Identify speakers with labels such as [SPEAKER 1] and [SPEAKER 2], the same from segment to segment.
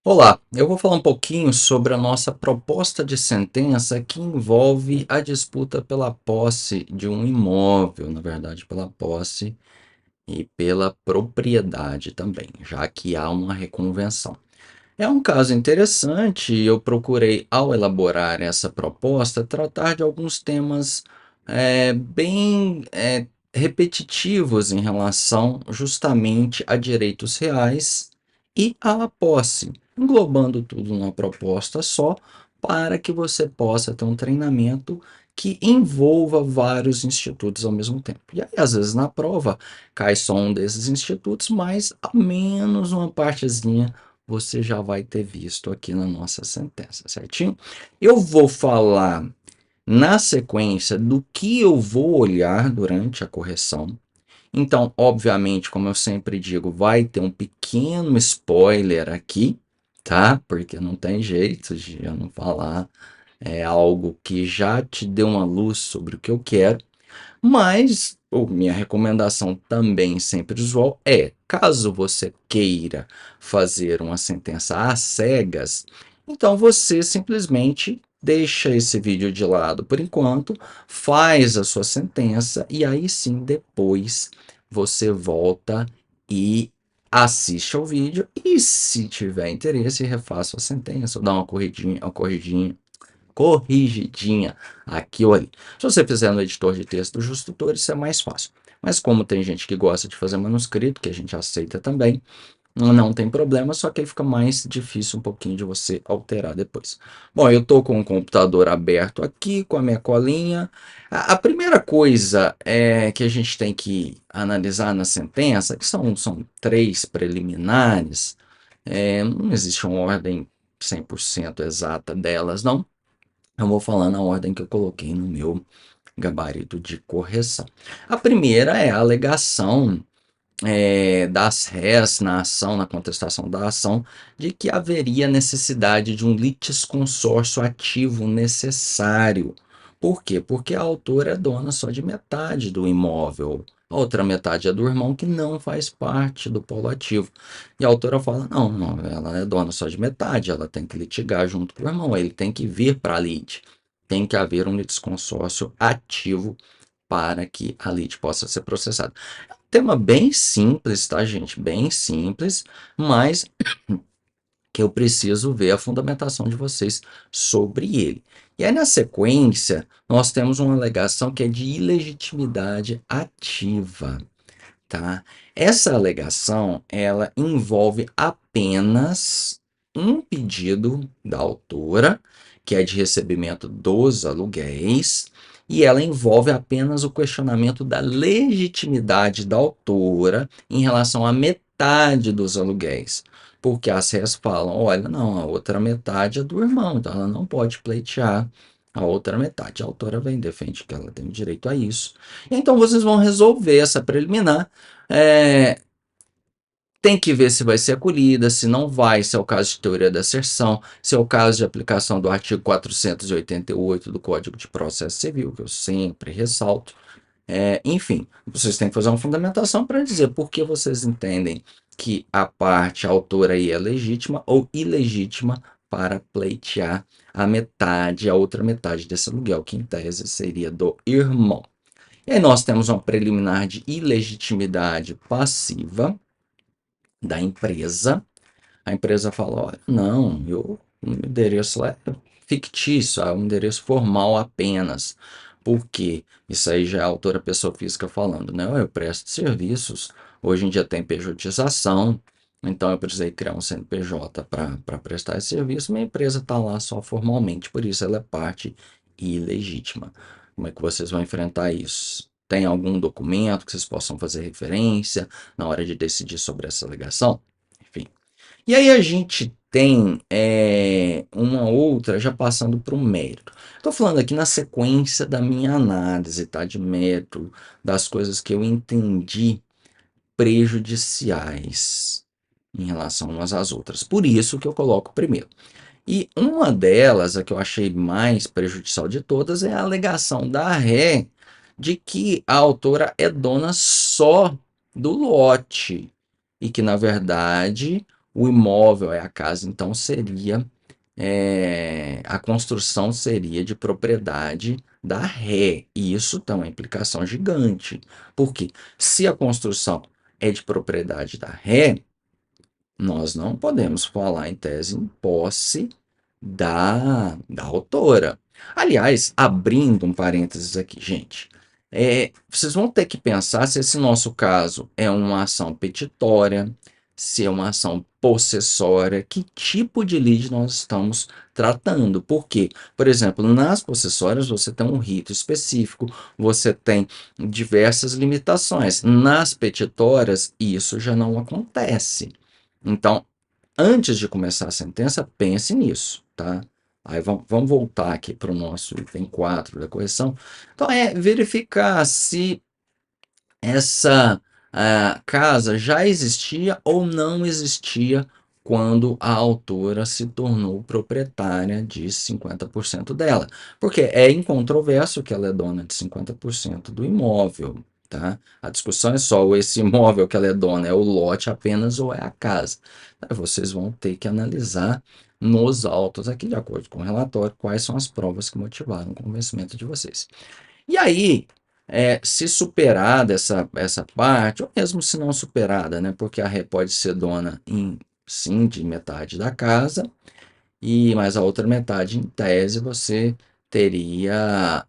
[SPEAKER 1] Olá, eu vou falar um pouquinho sobre a nossa proposta de sentença que envolve a disputa pela posse de um imóvel, na verdade, pela posse e pela propriedade também, já que há uma reconvenção. É um caso interessante e eu procurei, ao elaborar essa proposta, tratar de alguns temas bem repetitivos em relação justamente a direitos reais e à posse, englobando tudo numa proposta só, para que você possa ter um treinamento que envolva vários institutos ao mesmo tempo. E aí, às vezes, na prova, cai só um desses institutos, mas ao menos uma partezinha você já vai ter visto aqui na nossa sentença, certinho? Eu vou falar na sequência do que eu vou olhar durante a correção. Então, obviamente, como eu sempre digo, vai ter um pequeno spoiler aqui, tá? Porque não tem jeito de eu não falar algo que já te deu uma luz sobre o que eu quero. Mas minha recomendação também sempre usual é, caso você queira fazer uma sentença às cegas, então você simplesmente deixa esse vídeo de lado por enquanto, faz a sua sentença e aí sim depois você volta e assiste ao vídeo e se tiver interesse refaça a sentença ou dá uma corrigidinha aqui ou ali. Se você fizer no editor de texto dos tutores, isso é mais fácil. Mas como tem gente que gosta de fazer manuscrito, que a gente aceita também, não tem problema, só que aí fica mais difícil um pouquinho de você alterar depois. Bom, eu estou com o computador aberto aqui, com a minha colinha. A primeira coisa que a gente tem que analisar na sentença, que são três preliminares, não existe uma ordem 100% exata delas, não. Eu vou falar na ordem que eu coloquei no meu gabarito de correção. A primeira é a alegação das réis na ação, na contestação da ação, de que haveria necessidade de um litisconsórcio ativo necessário. Por quê? Porque a autora é dona só de metade do imóvel. A outra metade é do irmão que não faz parte do polo ativo. E a autora fala: não, não, ela é dona só de metade, ela tem que litigar junto com o irmão, ele tem que vir para a lide. Tem que haver um litisconsórcio ativo para que a lide possa ser processada. Tema bem simples, tá, gente? Bem simples, mas que eu preciso ver a fundamentação de vocês sobre ele. E aí, na sequência, nós temos uma alegação que é de ilegitimidade ativa, tá? Essa alegação, ela envolve apenas um pedido da autora, que é de recebimento dos aluguéis, e ela envolve apenas o questionamento da legitimidade da autora em relação à metade dos aluguéis. Porque as réis falam, olha, não, a outra metade é do irmão, então ela não pode pleitear a outra metade. A autora vem, defende que ela tem direito a isso. Então vocês vão resolver essa preliminar. É, tem que ver se vai ser acolhida, se não vai, se é o caso de teoria da asserção, se é o caso de aplicação do artigo 488 do Código de Processo Civil, que eu sempre ressalto. Enfim, vocês têm que fazer uma fundamentação para dizer por que vocês entendem que a parte a autora aí é legítima ou ilegítima para pleitear a metade, a outra metade desse aluguel, que em tese seria do irmão. E aí nós temos uma preliminar de ilegitimidade passiva da empresa. A empresa fala, olha, não, o endereço lá é fictício, é um endereço formal apenas. Por quê? Isso aí já é a autora pessoa física falando, né? Eu presto serviços, hoje em dia tem pejotização, então eu precisei criar um CNPJ para prestar esse serviço, minha empresa está lá só formalmente, por isso ela é parte ilegítima. Como é que vocês vão enfrentar isso? Tem algum documento que vocês possam fazer referência na hora de decidir sobre essa alegação? Enfim. E aí a gente tem uma outra, já passando para o mérito. Estou falando aqui na sequência da minha análise, tá? De mérito, das coisas que eu entendi prejudiciais em relação umas às outras. Por isso que eu coloco primeiro. E uma delas, a que eu achei mais prejudicial de todas, é a alegação da ré de que a autora é dona só do lote e que, na verdade, o imóvel é a casa, então seria a construção seria de propriedade da ré. E isso tem uma implicação gigante. Porque se a construção é de propriedade da ré, nós não podemos falar em tese em posse da autora. Aliás, abrindo um parênteses aqui, gente, vocês vão ter que pensar se esse nosso caso é uma ação petitória, se é uma ação possessória, que tipo de lide nós estamos tratando. Porque, por exemplo, nas possessórias você tem um rito específico, você tem diversas limitações. Nas petitórias, isso já não acontece. Então, antes de começar a sentença, pense nisso, tá? Aí vamos voltar aqui para o nosso item 4 da correção. Então, é verificar se essa casa já existia ou não existia quando a autora se tornou proprietária de 50% dela. Porque é incontroverso que ela é dona de 50% do imóvel, tá? A discussão é só esse imóvel que ela é dona, é o lote apenas ou é a casa. Aí vocês vão ter que analisar nos autos aqui, de acordo com o relatório, quais são as provas que motivaram o convencimento de vocês. E aí, se superada essa parte, ou mesmo se não superada, né? Porque a ré pode ser dona sim, de metade da casa, mas a outra metade, em tese, você teria,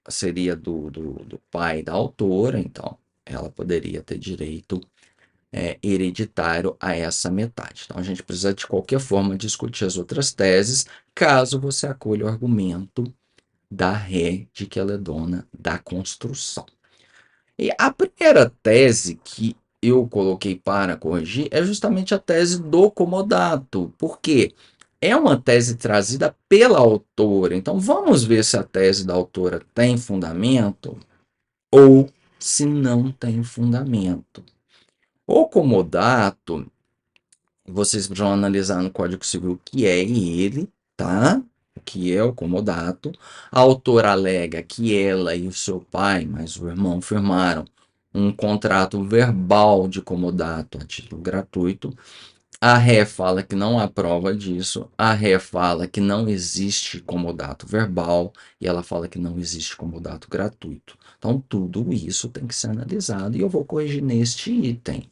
[SPEAKER 1] seria do pai da autora, então ela poderia ter direito hereditário a essa metade. Então a gente precisa, de qualquer forma, discutir as outras teses, caso você acolha o argumento da ré de que ela é dona da construção. E a primeira tese que eu coloquei para corrigir é justamente a tese do comodato, porque é uma tese trazida pela autora. Então vamos ver se a tese da autora tem fundamento ou se não tem fundamento. O comodato, vocês vão analisar no Código Civil o que é ele, tá? O que é o comodato. A autora alega que ela e o seu pai, mas o irmão, firmaram um contrato verbal de comodato a título gratuito. A ré fala que não há prova disso. A ré fala que não existe comodato verbal e ela fala que não existe comodato gratuito. Então, tudo isso tem que ser analisado e eu vou corrigir neste item.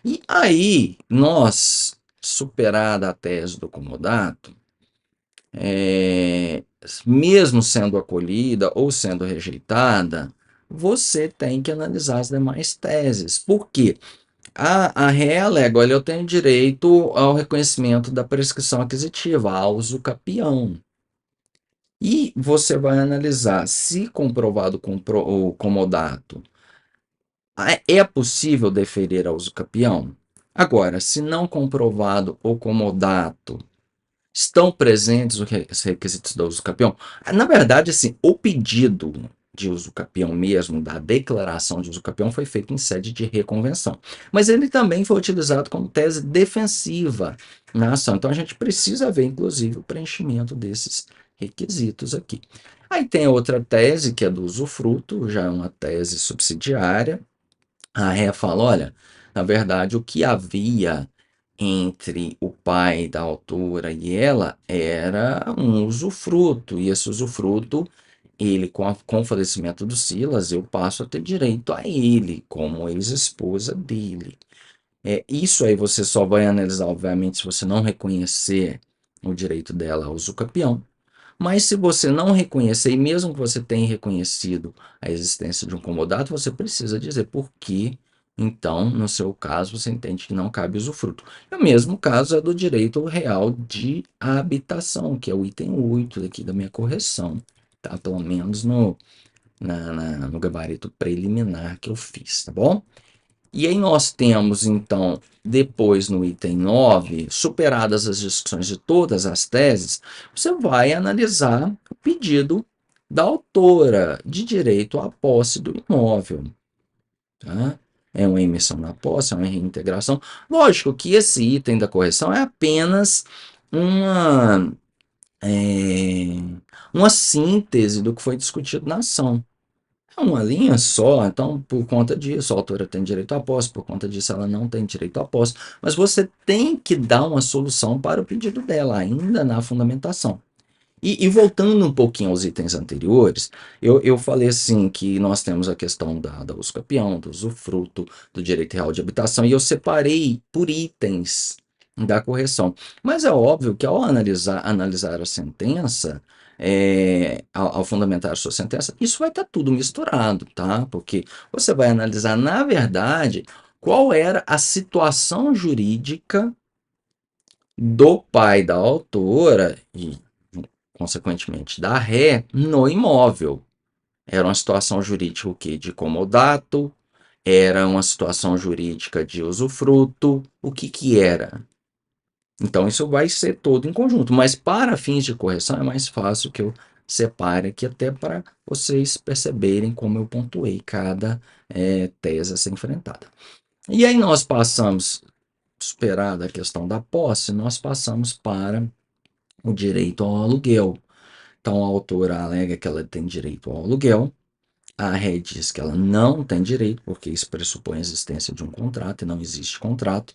[SPEAKER 1] E aí, nós, superada a tese do comodato, mesmo sendo acolhida ou sendo rejeitada, você tem que analisar as demais teses. Por quê? A ré alega, olha, eu tenho direito ao reconhecimento da prescrição aquisitiva, ao uso capião. E você vai analisar se comprovado o comodato, é possível deferir ao uso capião? Agora, se não comprovado o comodato, estão presentes os requisitos do uso capião? Na verdade, assim, o pedido de uso capião mesmo, da declaração de uso capião, foi feito em sede de reconvenção. Mas ele também foi utilizado como tese defensiva na ação. Então, a gente precisa ver, inclusive, o preenchimento desses requisitos aqui. Aí tem outra tese, que é do usufruto, já é uma tese subsidiária. A ré fala, olha, na verdade, o que havia entre o pai da autora e ela era um usufruto, e esse usufruto, ele, com o falecimento do Silas, eu passo a ter direito a ele, como ex-esposa dele. Isso aí você só vai analisar, obviamente, se você não reconhecer o direito dela ao usucapião. Mas se você não reconhecer, e mesmo que você tenha reconhecido a existência de um comodato, você precisa dizer por que, então, no seu caso, você entende que não cabe usufruto. E o mesmo caso é do direito real de habitação, que é o item 8 aqui da minha correção, tá? Pelo menos no gabarito preliminar que eu fiz, tá bom? E aí nós temos, então, depois no item 9, superadas as discussões de todas as teses, você vai analisar o pedido da autora de direito à posse do imóvel. Tá? É uma emissão na posse, é uma reintegração. Lógico que esse item da correção é apenas uma, é, uma síntese do que foi discutido na ação. É uma linha só, então por conta disso a autora tem direito à posse, por conta disso ela não tem direito à posse, mas você tem que dar uma solução para o pedido dela, ainda na fundamentação. E voltando um pouquinho aos itens anteriores, eu falei assim que nós temos a questão da usucapião, do usufruto, do direito real de habitação, e eu separei por itens da correção. Mas é óbvio que ao analisar a sentença, ao fundamentar a sua sentença, isso vai estar tudo misturado, tá? Porque você vai analisar, na verdade, qual era a situação jurídica do pai da autora e, consequentemente, da ré no imóvel. Era uma situação jurídica o quê? De comodato, era uma situação jurídica de usufruto, o que que era? Então isso vai ser todo em conjunto, mas para fins de correção é mais fácil que eu separe aqui até para vocês perceberem como eu pontuei cada tese a ser enfrentada. E aí nós passamos, superada a questão da posse, nós passamos para o direito ao aluguel. Então a autora alega que ela tem direito ao aluguel, a ré diz que ela não tem direito, porque isso pressupõe a existência de um contrato e não existe contrato.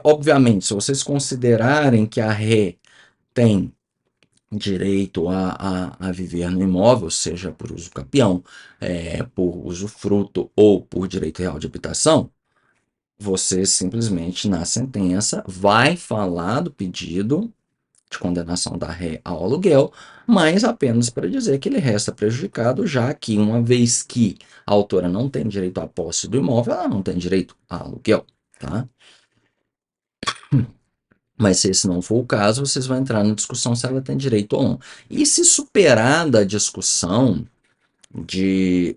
[SPEAKER 1] Obviamente, se vocês considerarem que a ré tem direito a viver no imóvel, seja por uso capião, por usufruto ou por direito real de habitação, você simplesmente na sentença vai falar do pedido de condenação da ré ao aluguel, mas apenas para dizer que ele resta prejudicado, já que uma vez que a autora não tem direito à posse do imóvel, ela não tem direito a aluguel, tá? Mas se esse não for o caso, vocês vão entrar na discussão se ela tem direito ou não. E se superada a discussão de,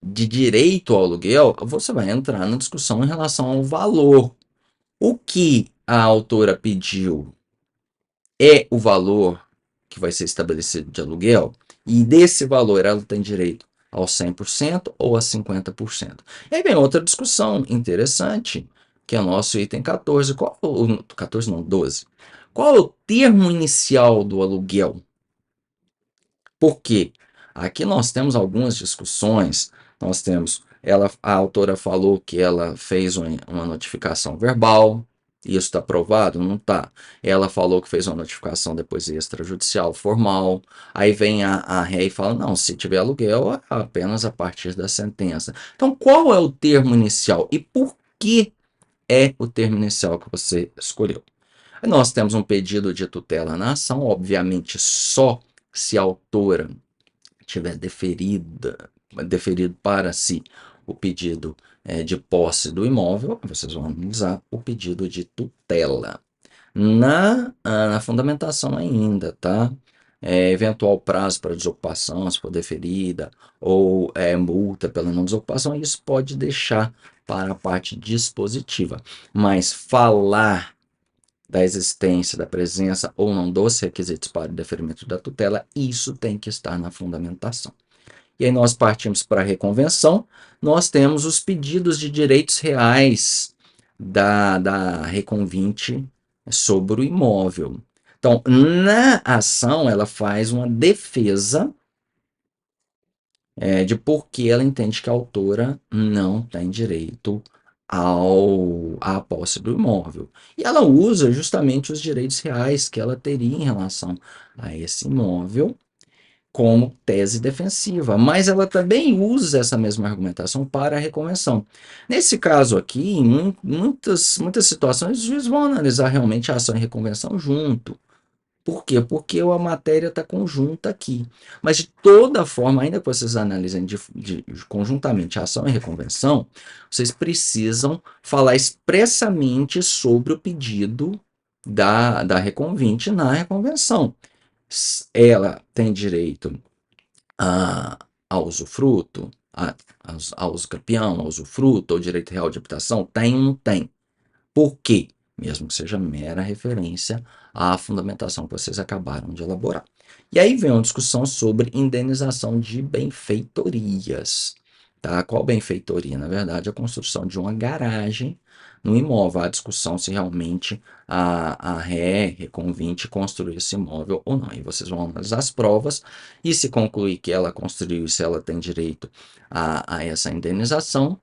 [SPEAKER 1] de direito ao aluguel, você vai entrar na discussão em relação ao valor. O que a autora pediu é o valor que vai ser estabelecido de aluguel, e desse valor ela tem direito ao 100% ou a 50%. E aí vem outra discussão interessante, que é o nosso item 14. 14 não, 12. Qual é o termo inicial do aluguel? Por quê? Aqui nós temos algumas discussões, nós temos, a autora falou que ela fez uma notificação verbal, isso está provado? Não está. Ela falou que fez uma notificação depois extrajudicial formal, aí vem a ré e fala, não, se tiver aluguel, é apenas a partir da sentença. Então, qual é o termo inicial e por que é o termo inicial que você escolheu? Nós temos um pedido de tutela na ação, obviamente só se a autora tiver deferido para si o pedido de posse do imóvel, vocês vão analisar o pedido de tutela. Na fundamentação ainda, tá? Eventual prazo para desocupação, se for deferida, ou multa pela não desocupação, isso pode deixar para a parte dispositiva. Mas falar da existência, da presença ou não dos requisitos para o deferimento da tutela, isso tem que estar na fundamentação. E aí nós partimos para a reconvenção, nós temos os pedidos de direitos reais da reconvinte sobre o imóvel. Então, na ação, ela faz uma defesa de por que ela entende que a autora não tem direito à posse do imóvel. E ela usa justamente os direitos reais que ela teria em relação a esse imóvel como tese defensiva, mas ela também usa essa mesma argumentação para a reconvenção. Nesse caso aqui, em muitas situações, os juízes vão analisar realmente a ação e reconvenção junto. Por quê? Porque a matéria está conjunta aqui. Mas, de toda forma, ainda que vocês analisem conjuntamente a ação e reconvenção, vocês precisam falar expressamente sobre o pedido da reconvinte na reconvenção. Ela tem direito ao usufruto, ao usucapião, ao usufruto, ao direito real de habitação? Tem ou não tem? Por quê? Mesmo que seja mera referência à fundamentação que vocês acabaram de elaborar. E aí vem uma discussão sobre indenização de benfeitorias. tá? Qual benfeitoria? Na verdade, a construção de uma garagem no imóvel. A discussão se realmente a ré reconvinte construir esse imóvel ou não. E vocês vão analisar as provas e se concluir que ela construiu e se ela tem direito a essa indenização,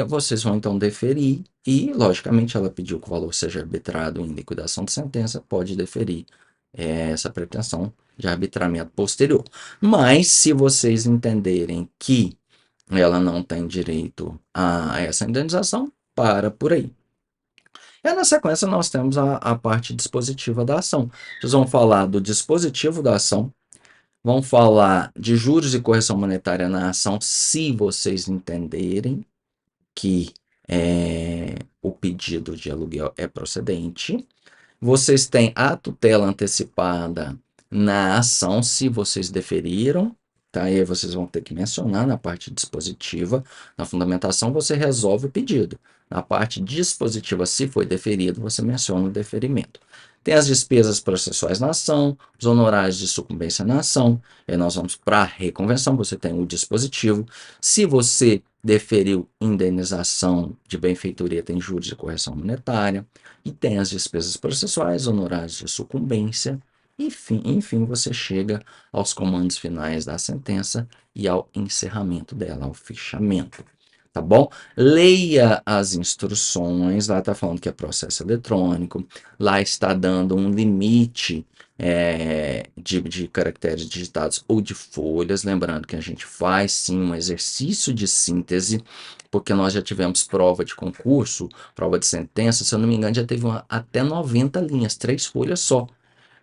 [SPEAKER 1] vocês vão então deferir e, logicamente, ela pediu que o valor seja arbitrado em liquidação de sentença, pode deferir essa pretensão de arbitramento posterior. Mas, se vocês entenderem que ela não tem direito a essa indenização, para por aí. E na sequência nós temos a parte dispositiva da ação. Vocês vão falar do dispositivo da ação, vão falar de juros e correção monetária na ação, se vocês entenderem que o pedido de aluguel é procedente. Vocês têm a tutela antecipada na ação, se vocês deferiram, tá? E aí vocês vão ter que mencionar na parte dispositiva. Na fundamentação, você resolve o pedido. Na parte dispositiva, se foi deferido, você menciona o deferimento. Tem as despesas processuais na ação, os honorários de sucumbência na ação. E aí nós vamos para a reconvenção, você tem o dispositivo. Se você deferiu indenização de benfeitoria, tem juros de correção monetária. E tem as despesas processuais, honorários de sucumbência. Enfim, você chega aos comandos finais da sentença e ao encerramento dela, ao fechamento. Tá bom? Leia as instruções, lá está falando que é processo eletrônico, lá está dando um limite de caracteres digitados ou de folhas, lembrando que a gente faz sim um exercício de síntese, porque nós já tivemos prova de concurso, prova de sentença, se eu não me engano já teve até 90 linhas, 3 folhas só.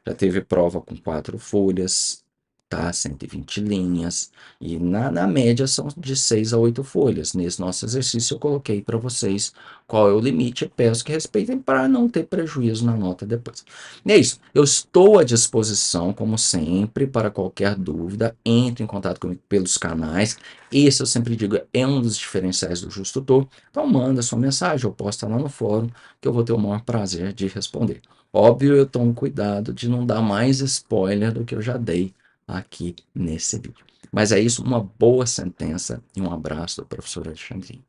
[SPEAKER 1] Já teve prova com 4 folhas, tá? 120 linhas. E na média são de 6 a 8 folhas. Nesse nosso exercício eu coloquei para vocês qual é o limite. Eu peço que respeitem para não ter prejuízo na nota depois. E é isso. Eu estou à disposição, como sempre, para qualquer dúvida. Entre em contato comigo pelos canais. Esse eu sempre digo é um dos diferenciais do Justo Tutor. Então manda sua mensagem ou posta lá no fórum que eu vou ter o maior prazer de responder. Óbvio, eu tomo cuidado de não dar mais spoiler do que eu já dei aqui nesse vídeo. Mas é isso, uma boa sentença e um abraço do professor Alexandre.